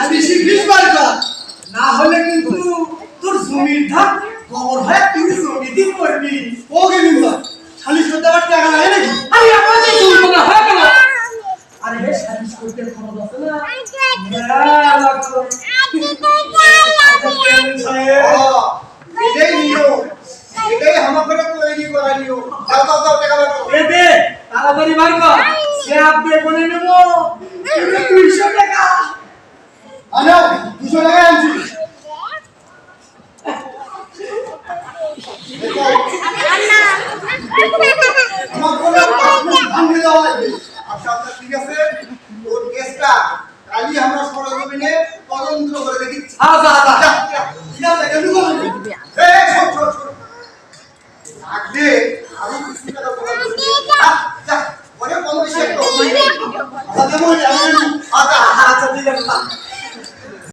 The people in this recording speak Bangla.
সালিশি 20 বার কর না হলে কিন্তু তোর জমির ধার খবর হয় তুই জমি দিন করবি ও গেলি না সালিশ করতে আবার টাকা লাগে নাকি আরে আমাদের তুলবো না হয় কেন আরে হে সালিশ করতে খবর আছে না এটাই নিয়ম এটাই আমাকে তৈরি করা নিয়ম যাও যাও যাও টাকা বের করো এ দে তাড়াতাড়ি বার কর সে আপনি কোনে নেব 200 টাকা আনো 200 টাকা আনছি আমার কোনো ভাঙে দেওয়া আছে আচ্ছা আচ্ছা ঠিক আছে তোর কেসটা কালই আমরা সরজমিনে তদন্ত করে দেখি আচ্ছা আচ্ছা ঠিক আছে কেন বলবি এই ছোট ছোট ছোট আগে আমি কিছু টাকা জোগাড় করছি যা পরে কম বেশি একটু আচ্ছা দেবো আচ্ছা আচ্ছা ঠিক আছে